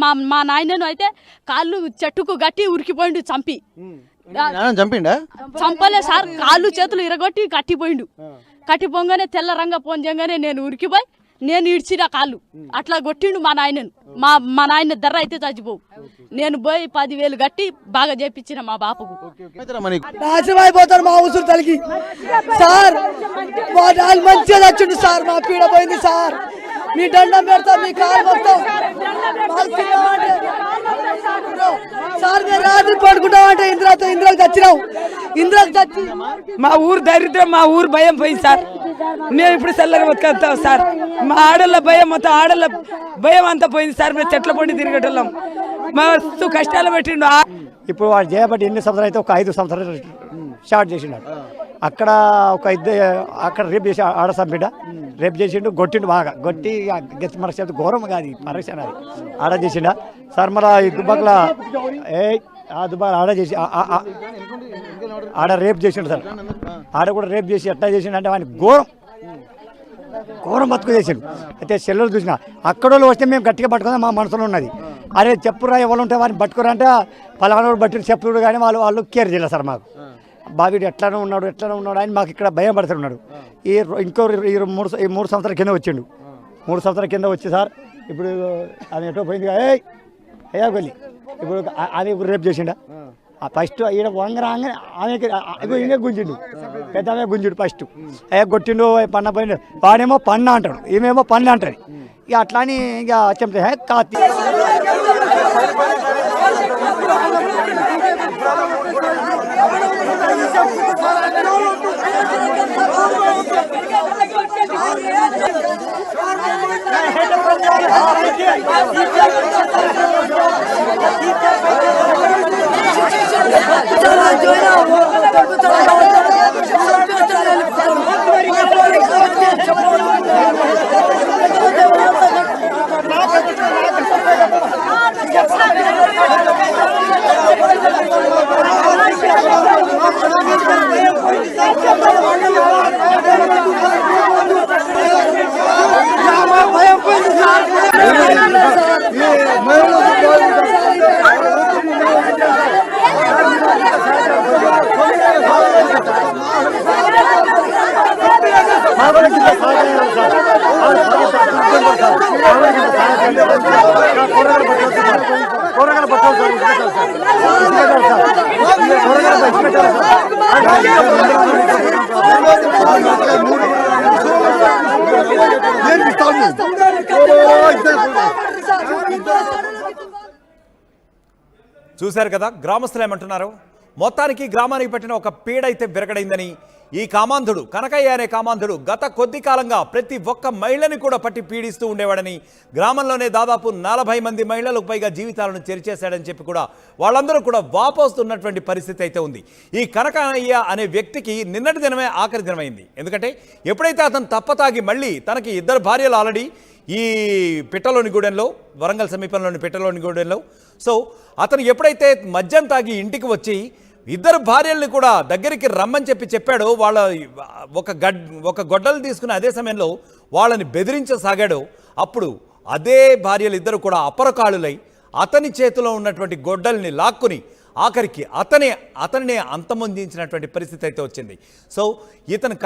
మా మా నాయనను అయితే కాళ్ళు చెట్టుకు గట్టి ఉరికిపోయిండు చంపి. చంపిండా? చంపలే సార్, కాళ్ళు చేతులు ఇరగొట్టి కట్టిపోయిండు. కట్టిపోగానే తెల్ల రంగ పోంజంగానే నేను ఉరికిపోయి నేను ఇడ్చిన కాళ్ళు అట్లా కొట్టిండు మా నాయనను. మా నాయన ధర అయితే చచ్చిపోవు. నేను పోయి 10,000 కట్టి బాగా చేపించిన మా బాపుకు. నాశనం అయిపోతారు మా ఉసురు తలిగి సార్. మా నాన్న మంచిగా చచ్చిండు సార్. మా పీడ పోయింది సార్. మీ దండం పెడతాం, మీ కాలు మొత్తం సార్. మేము రాత్రి పడుకుంటామంటే ఇంద్రాకు చచ్చినాం. ఇంద్రాకు చచ్చి మా ఊరు దరిద్రం, మా ఊరు భయం పోయింది సార్. మేము ఇప్పుడు చల్లగా బతుకుతాం సార్. మా ఆడళ్ళ భయం మొత్తం, ఆడళ్ళ భయం అంతా పోయింది సార్. మేము చెట్ల పొండి తిరిగేటోళ్ళం. మస్తు కష్టాలు పెట్టిండు. ఇప్పుడు వాడు చేయబట్టి ఎన్ని సంవత్సరాలు అయితే ఒక 5 సంవత్సరాలు స్టార్ట్ చేసిండు. అక్కడ ఒక అక్కడ రేపు చేసి ఆడ సంపిడ రేపు చేసిండు, కొట్టిండు బాగా. కొట్టి మన చేతి ఘోరం కాదు పరేషన్ అది ఆడ చేసిండ సార్. మరి ఈ దుబ్బాకల ఆ దుబ్బాక ఆడ చేసి ఆడ రేపు చేసిండు సార్. ఆడ కూడా రేపు చేసి ఎట్లా చేసిండు అంటే వాడిని ఘోరం బతుకు చేసిండు. అయితే సెల్లులు చూసిన అక్కడ వస్తే మేము గట్టిగా పట్టుకుందాం మా మనసులో ఉన్నది. అరే చెప్పురా ఎవరు ఉంటే వాడిని పట్టుకురా అంటే పలానా బట్టి చెప్పుడు కానీ వాళ్ళు కేర్ చేయలేదు సార్. మాకు బాబీడు ఎట్లానే ఉన్నాడు అని మాకు ఇక్కడ భయం పడుతున్నాడు. ఈ 3 సంవత్సరాల కింద వచ్చిండు. 3 సంవత్సరాల కింద వచ్చి సార్ ఇప్పుడు ఆమె ఎటో పోయింది. అయ్యా వెళ్ళి ఇప్పుడు ఆమె రేపు చేసిండా. ఫస్ట్ ఈడ వంగరాగానే ఆమెకి ఈయన గుంజిండు, పెద్ద ఆమె గుంజిండు. ఫస్ట్ అయ్యా కొట్టిండు, పన్న పోయిండు. వాడేమో పన్న అంటాడు, ఈమెమో పన్ను అంటాడు. ఇక అట్లా అని ఇక చెప్తే కాతి చూశారు కదా గ్రామస్తులు ఏమంటున్నారు. మొత్తానికి గ్రామానికి పెట్టిన ఒక పీడ అయితే విరగడైందని ఈ కామాంధుడు కనకయ్య అనే కామాంధుడు గత కొద్ది కాలంగా ప్రతి ఒక్క మహిళని కూడా పట్టి పీడిస్తూ ఉండేవాడని, గ్రామంలోనే దాదాపు 40 మంది మహిళలకు పైగా జీవితాలను చెరిచేశాడని చెప్పి కూడా వాళ్ళందరూ కూడా వాపోస్తున్నటువంటి పరిస్థితి అయితే ఉంది. ఈ కనకయ్య అనే వ్యక్తికి నిన్నటి దినమే ఆఖరి దినమైంది. ఎందుకంటే ఎప్పుడైతే అతను తప్పతాగి మళ్ళీ తనకి 2 భార్యలు ఆల్రెడీ ఈ పిట్టలోని గూడెంలో, వరంగల్ సమీపంలోని పిట్టలోని గూడెంలో, సో అతను ఎప్పుడైతే మద్యం తాగి ఇంటికి వచ్చి 2 భార్యల్ని కూడా దగ్గరికి రమ్మని చెప్పాడో, వాళ్ళ ఒక గొడ్డలు తీసుకుని అదే సమయంలో వాళ్ళని బెదిరించసాగాడో, అప్పుడు అదే భార్యలు 2 కూడా అపరకాళులై అతని చేతిలో ఉన్నటువంటి గొడ్డల్ని లాక్కుని ఆఖరికి అతనినే అంతమొందించినటువంటి పరిస్థితి అయితే వచ్చింది. సో ఇతను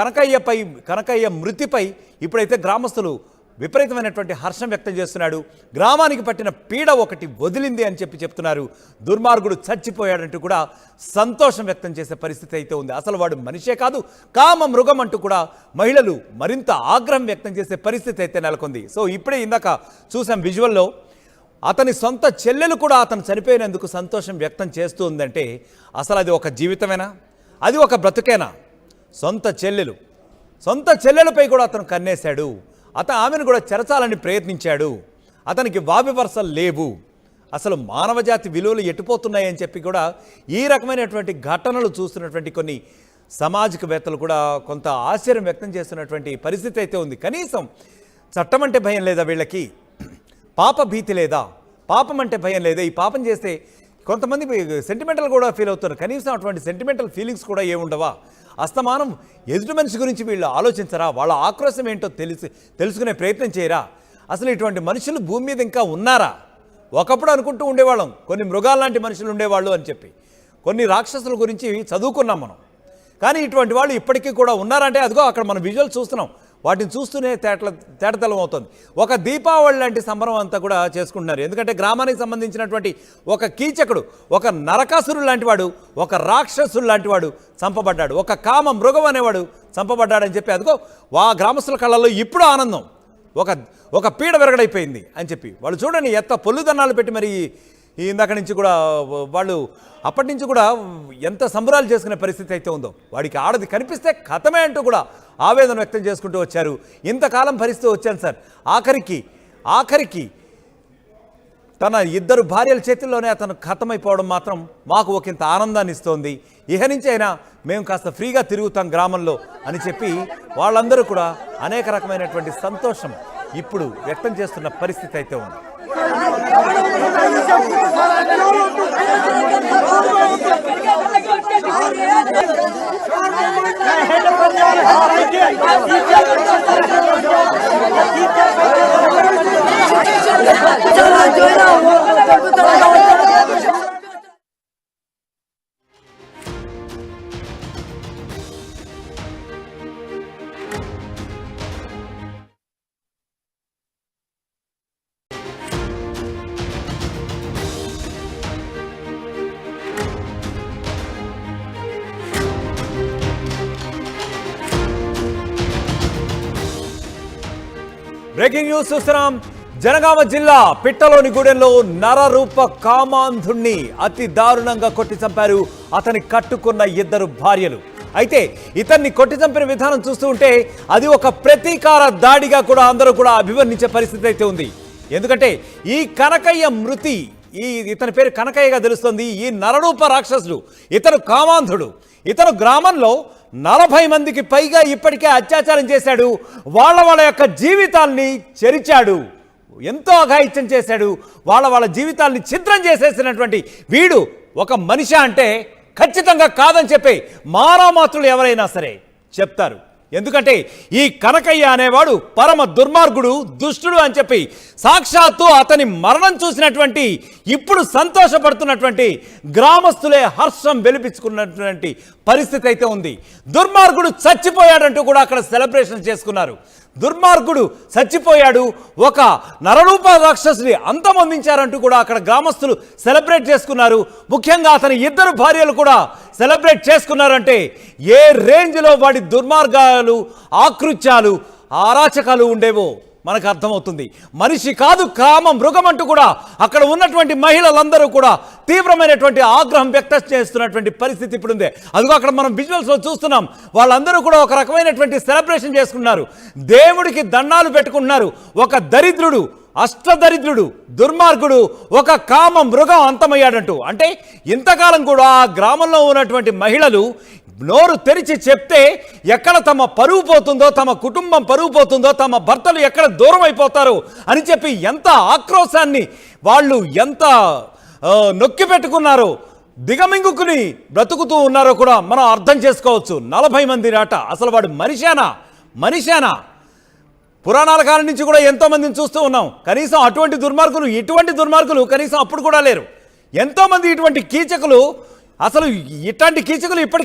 కనకయ్య మృతిపై ఇప్పుడైతే గ్రామస్తులు విపరీతమైనటువంటి హర్షం వ్యక్తం చేస్తున్నాడు. గ్రామానికి పట్టిన పీడ ఒకటి వదిలింది అని చెప్తున్నారు. దుర్మార్గుడు చచ్చిపోయాడంటూ కూడా సంతోషం వ్యక్తం చేసే పరిస్థితి అయితే ఉంది. అసలు వాడు మనిషే కాదు, కామ మృగం అంటూ కూడా మహిళలు మరింత ఆగ్రహం వ్యక్తం చేసే పరిస్థితి అయితే నెలకొంది. సో ఇప్పుడే ఇందాక చూసాం విజువల్లో, అతని సొంత చెల్లెలు కూడా అతను చనిపోయినందుకు సంతోషం వ్యక్తం చేస్తూ ఉందంటే అసలు అది ఒక జీవితమేనా, అది ఒక బ్రతుకేనా? సొంత చెల్లెలపై కూడా అతను కన్నేశాడు. ఆమెను కూడా చెరచాలని ప్రయత్నించాడు. అతనికి వావివరసలు లేవు. అసలు మానవజాతి విలువలు ఎట్టుపోతున్నాయని చెప్పి కూడా ఈ రకమైనటువంటి ఘటనలు చూస్తున్నటువంటి కొన్ని సామాజికవేత్తలు కూడా కొంత ఆశ్చర్యం వ్యక్తం చేస్తున్నటువంటి పరిస్థితి అయితే ఉంది. కనీసం చట్టం అంటే భయం లేదా వీళ్ళకి? పాప భీతి లేదా? పాపం అంటే భయం లేదా? ఈ పాపం చేస్తే కొంతమంది సెంటిమెంటల్ కూడా ఫీల్ అవుతారు. కనీసం అటువంటి సెంటిమెంటల్ ఫీలింగ్స్ కూడా ఏముండవా? అస్తమానం ఎదుటి మనిషి గురించి వీళ్ళు ఆలోచించరా? వాళ్ళ ఆక్రోశం ఏంటో తెలుసుకునే ప్రయత్నం చేయరా? అసలు ఇటువంటి మనుషులు భూమి మీద ఇంకా ఉన్నారా? ఒకప్పుడు అనుకుంటూ ఉండేవాళ్ళం కొన్ని మృగాల్లాంటి మనుషులు ఉండేవాళ్ళు అని చెప్పి, కొన్ని రాక్షసుల గురించి చదువుకున్నాం మనం. కానీ ఇటువంటి వాళ్ళు ఇప్పటికీ కూడా ఉన్నారంటే అదిగో అక్కడ మనం విజువల్ చూస్తున్నాం. వాటిని చూస్తూనే తేటతెల్లం అవుతుంది. ఒక దీపావళి లాంటి సంబరం అంతా కూడా చేసుకుంటున్నారు. ఎందుకంటే గ్రామానికి సంబంధించినటువంటి ఒక కీచకుడు, ఒక నరకాసురుడు లాంటి వాడు, ఒక రాక్షసుడు లాంటి వాడు చంపబడ్డాడు. ఒక కామ మృగం అనేవాడు చంపబడ్డాడని చెప్పి అదిగో ఆ గ్రామస్తుల కళ్ళల్లో ఇప్పుడు ఆనందం. ఒక పీడ విరగడైపోయింది అని చెప్పి వాళ్ళు చూడండి ఎంత పొల్లుదన్నాలు పెట్టి మరి ఇందాక నుంచి కూడా వాళ్ళు అప్పటి నుంచి కూడా ఎంత సంబరాలు చేసుకునే పరిస్థితి అయితే ఉందో. వాడికి ఆడది కనిపిస్తే కథమే అంటూ కూడా ఆవేదన వ్యక్తం చేసుకుంటూ వచ్చారు. ఇంతకాలం భరిస్తూ వచ్చాను సార్, ఆఖరికి తన 2 భార్యల చేతుల్లోనే అతను ఖతమైపోవడం మాత్రం మాకు ఒకంత ఆనందాన్ని ఇస్తోంది. ఇహ నుంచి అయినా మేము కాస్త ఫ్రీగా తిరుగుతాం గ్రామంలో అని చెప్పి వాళ్ళందరూ కూడా అనేక రకమైనటువంటి సంతోషం ఇప్పుడు వ్యక్తం చేస్తున్న పరిస్థితి అయితే ఉంది. బ్రేకింగ్ న్యూస్ చూస్తున్నాం. జనగామ జిల్లా పిట్టలోని గూడెంలో నరరూప కామాంధుణ్ణి అతి దారుణంగా కొట్టి చంపారు అతని కట్టుకున్న 2 భార్యలు. అయితే ఇతన్ని కొట్టి చంపిన విధానం చూస్తూ ఉంటే అది ఒక ప్రతీకార దాడిగా కూడా అందరూ కూడా అభివర్ణించే పరిస్థితి అయితే ఉంది. ఎందుకంటే ఈ కనకయ్య మృతి, ఇతని పేరు కనకయ్యగా తెలుస్తుంది. ఈ నరరూప రాక్షసుడు, ఇతను కామాంధుడు. ఇతను గ్రామంలో 40 మందికి పైగా ఇప్పటికే అత్యాచారం చేశాడు. వాళ్ళ యొక్క జీవితాల్ని చెరిచాడు, ఎంతో అఘాయిత్యం చేశాడు. వాళ్ళ జీవితాల్ని ఛిద్రం చేసేసినటువంటి వీడు ఒక మనిషి అంటే ఖచ్చితంగా కాదని చెప్పి మారామాత్రులు ఎవరైనా సరే చెప్తారు. ఎందుకంటే ఈ కనకయ్య అనేవాడు పరమ దుర్మార్గుడు, దుష్టుడు అని చెప్పి సాక్షాత్తు అతని మరణం చూసినటువంటి ఇప్పుడు సంతోషపడుతున్నటువంటి గ్రామస్తులే హర్షం వెలిపించుకున్నటువంటి పరిస్థితి అయితే ఉంది. దుర్మార్గుడు చచ్చిపోయాడంటూ కూడా అక్కడ సెలబ్రేషన్ చేసుకున్నారు. దుర్మార్గుడు చచ్చిపోయాడు, ఒక నరరూప రాక్షసుని అంతమొందించారంటూ కూడా అక్కడ గ్రామస్తులు సెలబ్రేట్ చేసుకున్నారు. ముఖ్యంగా అతని 2 భార్యలు కూడా సెలబ్రేట్ చేసుకున్నారంటే ఏ రేంజ్లో వాడి దుర్మార్గాలు, ఆకృత్యాలు, అరాచకాలు ఉండేవో మనకు అర్థమవుతుంది. మనిషి కాదు కామ మృగం అంటూ కూడా అక్కడ ఉన్నటువంటి మహిళలందరూ కూడా తీవ్రమైనటువంటి ఆగ్రహం వ్యక్తం చేస్తున్నటువంటి పరిస్థితి ఇప్పుడు ఉంది. అదిగో అక్కడ మనం విజువల్స్లో చూస్తున్నాం. వాళ్ళందరూ కూడా ఒక రకమైనటువంటి సెలబ్రేషన్ చేసుకున్నారు, దేవుడికి దండాలు పెట్టుకుంటున్నారు. ఒక దరిద్రుడు, అష్టదరిద్రుడు, దుర్మార్గుడు, ఒక కామ మృగం అంతమయ్యాడంటూ. అంటే ఇంతకాలం కూడా ఆ గ్రామంలో ఉన్నటువంటి మహిళలు నోరు తెరిచి చెప్తే ఎక్కడ తమ పరువు పోతుందో, తమ కుటుంబం పరువు పోతుందో, తమ భర్తలు ఎక్కడ దూరం అయిపోతారో అని చెప్పి ఎంత ఆక్రోశాన్ని వాళ్ళు ఎంత నొక్కి పెట్టుకున్నారో, దిగమింగుకుని బ్రతుకుతూ ఉన్నారో కూడా మనం అర్థం చేసుకోవచ్చు. 40 మంది రాట. అసలు వాడు మనిషేనా? పురాణాల కాలం నుంచి కూడా ఎంతో మందిని చూస్తూ ఉన్నాం. కనీసం ఇటువంటి దుర్మార్గులు కనీసం అప్పుడు కూడా లేరు. ఎంతో మంది ఇటువంటి కీచకులు, అసలు ఇట్లాంటి కీచకులు ఇప్పటికీ